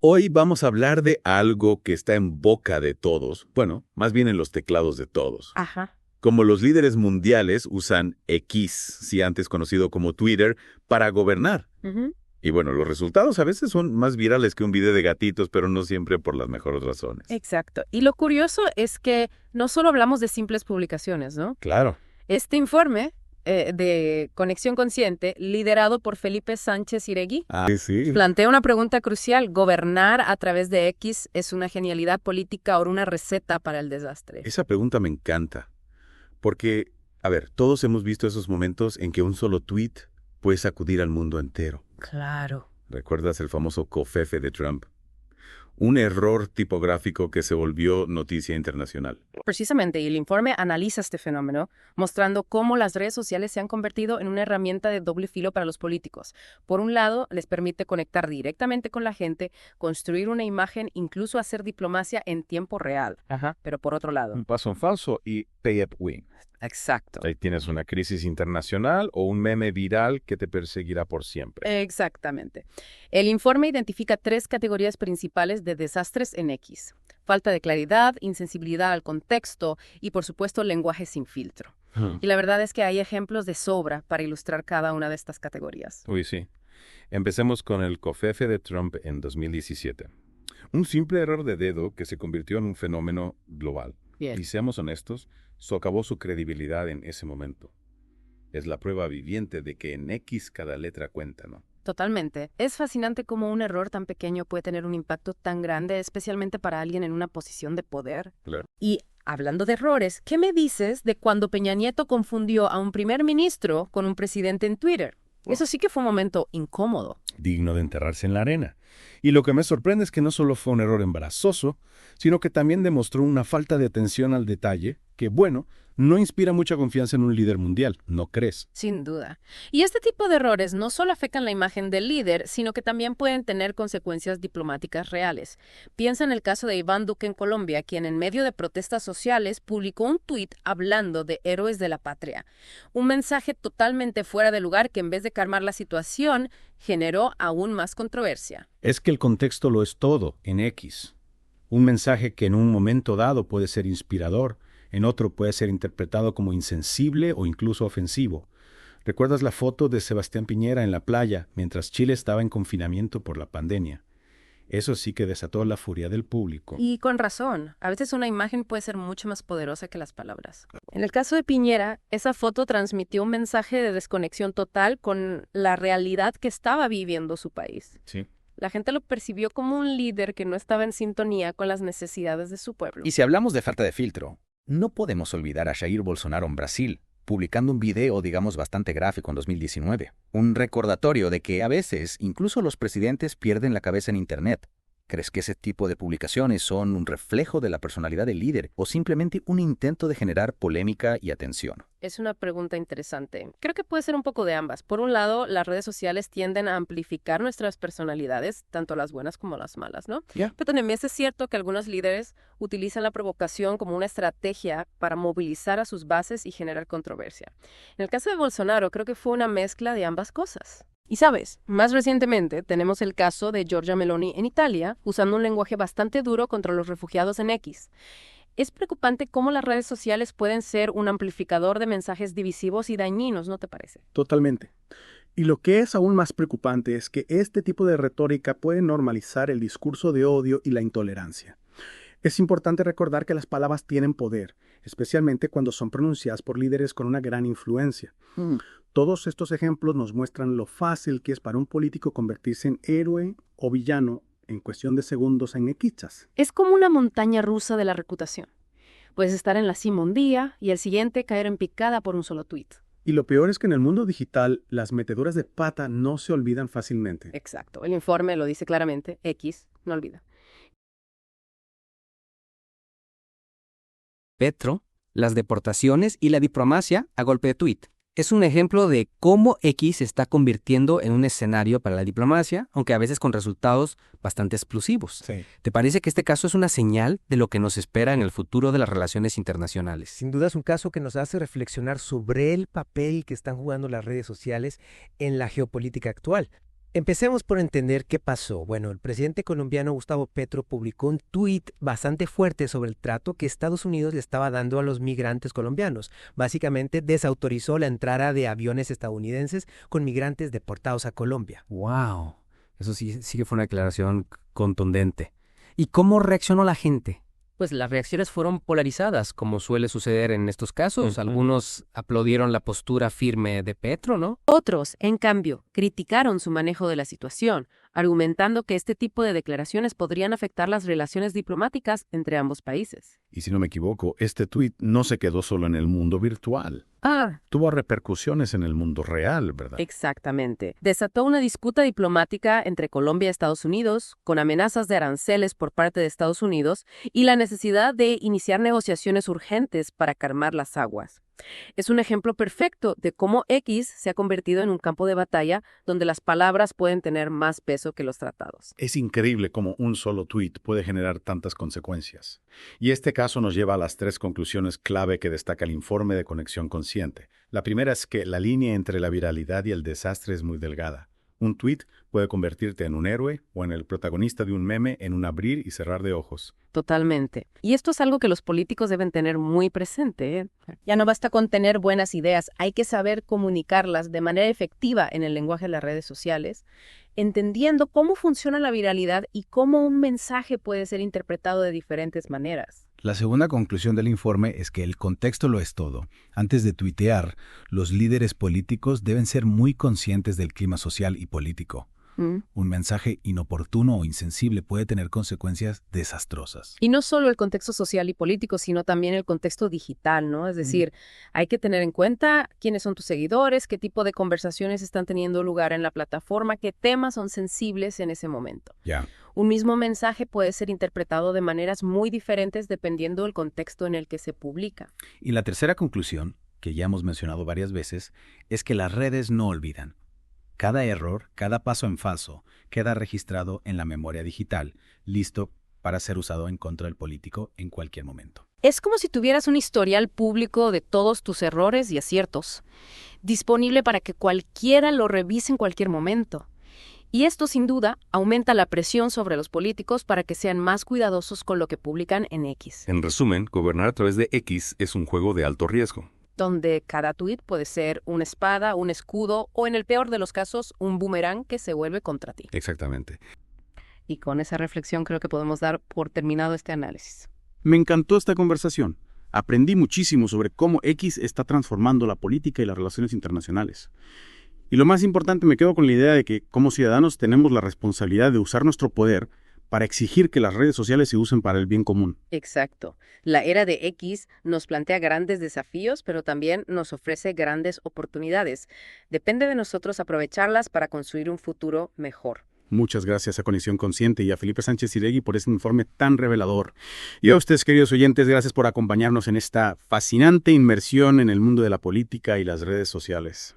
Hoy vamos a hablar de algo que está en boca de todos, bueno, más bien en los teclados de todos. Ajá. Como los líderes mundiales usan X, si antes conocido como Twitter, para gobernar. Ujú. Y bueno, los resultados a veces son más virales que un video de gatitos, pero no siempre por las mejores razones. Exacto. Y lo curioso es que no solo hablamos de simples publicaciones, ¿no? Claro. Este informe de Conexión Consciente, liderado por Felipe Sánchez Iregui, Sí. plantea una pregunta crucial. ¿Gobernar a través de X es una genialidad política o una receta para el desastre? Esa pregunta me encanta. Porque, a ver, todos hemos visto esos momentos en que un solo tweet puede sacudir al mundo entero. Claro. ¿Recuerdas el famoso covfefe de Trump? Un error tipográfico que se volvió noticia internacional. Precisamente, y el informe analiza este fenómeno, mostrando cómo las redes sociales se han convertido en una herramienta de doble filo para los políticos. Por un lado, les permite conectar directamente con la gente, construir una imagen, incluso hacer diplomacia en tiempo real. Ajá. Pero por otro lado. Un paso en falso y pay up win. Exacto. Ahí tienes una crisis internacional o un meme viral que te perseguirá por siempre. Exactamente. El informe identifica 3 categorías principales de desastres en X. Falta de claridad, insensibilidad al contexto y, por supuesto, lenguaje sin filtro. Y la verdad es que hay ejemplos de sobra para ilustrar cada una de estas categorías. Uy, sí. Empecemos con el covfefe de Trump en 2017. Un simple error de dedo que se convirtió en un fenómeno global. Bien. Y seamos honestos, socavó su credibilidad en ese momento. Es la prueba viviente de que en X cada letra cuenta, ¿no? Totalmente. Es fascinante cómo un error tan pequeño puede tener un impacto tan grande, especialmente para alguien en una posición de poder. Claro. Y hablando de errores, ¿qué me dices de cuando Peña Nieto confundió a un primer ministro con un presidente en Twitter? Eso sí que fue un momento incómodo. Digno de enterrarse en la arena. Y lo que me sorprende es que no solo fue un error embarazoso, sino que también demostró una falta de atención al detalle que, bueno, no inspira mucha confianza en un líder mundial, ¿no crees? Sin duda. Y este tipo de errores no solo afectan la imagen del líder, sino que también pueden tener consecuencias diplomáticas reales. Piensa en el caso de Iván Duque en Colombia, quien en medio de protestas sociales publicó un tuit hablando de héroes de la patria. Un mensaje totalmente fuera de lugar que en vez de calmar la situación, generó aún más controversia. Es que el contexto lo es todo en X. Un mensaje que en un momento dado puede ser inspirador, en otro puede ser interpretado como insensible o incluso ofensivo. ¿Recuerdas la foto de Sebastián Piñera en la playa mientras Chile estaba en confinamiento por la pandemia? Eso sí que desató la furia del público. Y con razón, a veces una imagen puede ser mucho más poderosa que las palabras. En el caso de Piñera, esa foto transmitió un mensaje de desconexión total con la realidad que estaba viviendo su país. Sí. La gente lo percibió como un líder que no estaba en sintonía con las necesidades de su pueblo. Y si hablamos de falta de filtro, no podemos olvidar a Jair Bolsonaro en Brasil, publicando un video, digamos, bastante gráfico en 2019. Un recordatorio de que a veces incluso los presidentes pierden la cabeza en Internet. ¿Crees que ese tipo de publicaciones son un reflejo de la personalidad del líder o simplemente un intento de generar polémica y atención? Es una pregunta interesante. Creo que puede ser un poco de ambas. Por un lado, las redes sociales tienden a amplificar nuestras personalidades, tanto las buenas como las malas, ¿no? Ya. Pero también es cierto que algunos líderes utilizan la provocación como una estrategia para movilizar a sus bases y generar controversia. En el caso de Bolsonaro, creo que fue una mezcla de ambas cosas. Y sabes, más recientemente tenemos el caso de Giorgia Meloni en Italia, usando un lenguaje bastante duro contra los refugiados en X. Es preocupante cómo las redes sociales pueden ser un amplificador de mensajes divisivos y dañinos, ¿no te parece? Totalmente. Y lo que es aún más preocupante es que este tipo de retórica puede normalizar el discurso de odio y la intolerancia. Es importante recordar que las palabras tienen poder, especialmente cuando son pronunciadas por líderes con una gran influencia. Todos estos ejemplos nos muestran lo fácil que es para un político convertirse en héroe o villano en cuestión de segundos en equichas. Es como una montaña rusa de la reputación. Puedes estar en la cima un día y al siguiente caer en picada por un solo tuit. Y lo peor es que en el mundo digital las meteduras de pata no se olvidan fácilmente. Exacto. El informe lo dice claramente. X no olvida. Petro, las deportaciones y la diplomacia a golpe de tuit. Es un ejemplo de cómo X se está convirtiendo en un escenario para la diplomacia, aunque a veces con resultados bastante explosivos. Sí. ¿Te parece que este caso es una señal de lo que nos espera en el futuro de las relaciones internacionales? Sin duda es un caso que nos hace reflexionar sobre el papel que están jugando las redes sociales en la geopolítica actual. Empecemos por entender qué pasó. Bueno, el presidente colombiano Gustavo Petro publicó un tuit bastante fuerte sobre el trato que Estados Unidos le estaba dando a los migrantes colombianos. Básicamente desautorizó la entrada de aviones estadounidenses con migrantes deportados a Colombia. ¡Wow! Eso sí que fue una declaración contundente. ¿Y cómo reaccionó la gente? Pues las reacciones fueron polarizadas, como suele suceder en estos casos. Algunos aplaudieron la postura firme de Petro, ¿no? Otros, en cambio, criticaron su manejo de la situación, argumentando que este tipo de declaraciones podrían afectar las relaciones diplomáticas entre ambos países. Y si no me equivoco, este tuit no se quedó solo en el mundo virtual. Tuvo repercusiones en el mundo real, ¿verdad? Exactamente. Desató una disputa diplomática entre Colombia y Estados Unidos, con amenazas de aranceles por parte de Estados Unidos y la necesidad de iniciar negociaciones urgentes para calmar las aguas. Es un ejemplo perfecto de cómo X se ha convertido en un campo de batalla donde las palabras pueden tener más peso que los tratados. Es increíble cómo un solo tuit puede generar tantas consecuencias. Y este caso nos lleva a las 3 conclusiones clave que destaca el informe de Conexión Consciente. La primera es que la línea entre la viralidad y el desastre es muy delgada. Un tuit puede convertirte en un héroe o en el protagonista de un meme en un abrir y cerrar de ojos. Totalmente. Y esto es algo que los políticos deben tener muy presente, ¿eh? Ya no basta con tener buenas ideas, hay que saber comunicarlas de manera efectiva en el lenguaje de las redes sociales, entendiendo cómo funciona la viralidad y cómo un mensaje puede ser interpretado de diferentes maneras. La segunda conclusión del informe es que el contexto lo es todo. Antes de tuitear, los líderes políticos deben ser muy conscientes del clima social y político. Un mensaje inoportuno o insensible puede tener consecuencias desastrosas. Y no solo el contexto social y político, sino también el contexto digital, ¿no? Es decir, hay que tener en cuenta quiénes son tus seguidores, qué tipo de conversaciones están teniendo lugar en la plataforma, qué temas son sensibles en ese momento. Ya. Un mismo mensaje puede ser interpretado de maneras muy diferentes dependiendo del contexto en el que se publica. Y la tercera conclusión, que ya hemos mencionado varias veces, es que las redes no olvidan. Cada error, cada paso en falso, queda registrado en la memoria digital, listo para ser usado en contra del político en cualquier momento. Es como si tuvieras un historial público de todos tus errores y aciertos, disponible para que cualquiera lo revise en cualquier momento. Y esto, sin duda, aumenta la presión sobre los políticos para que sean más cuidadosos con lo que publican en X. En resumen, gobernar a través de X es un juego de alto riesgo, donde cada tuit puede ser una espada, un escudo o, en el peor de los casos, un boomerang que se vuelve contra ti. Exactamente. Y con esa reflexión creo que podemos dar por terminado este análisis. Me encantó esta conversación. Aprendí muchísimo sobre cómo X está transformando la política y las relaciones internacionales. Y lo más importante, me quedo con la idea de que como ciudadanos tenemos la responsabilidad de usar nuestro poder para exigir que las redes sociales se usen para el bien común. Exacto. La era de X nos plantea grandes desafíos, pero también nos ofrece grandes oportunidades. Depende de nosotros aprovecharlas para construir un futuro mejor. Muchas gracias a Conexión Consciente y a Felipe Sánchez Iregui por este informe tan revelador. Y a ustedes, queridos oyentes, gracias por acompañarnos en esta fascinante inmersión en el mundo de la política y las redes sociales.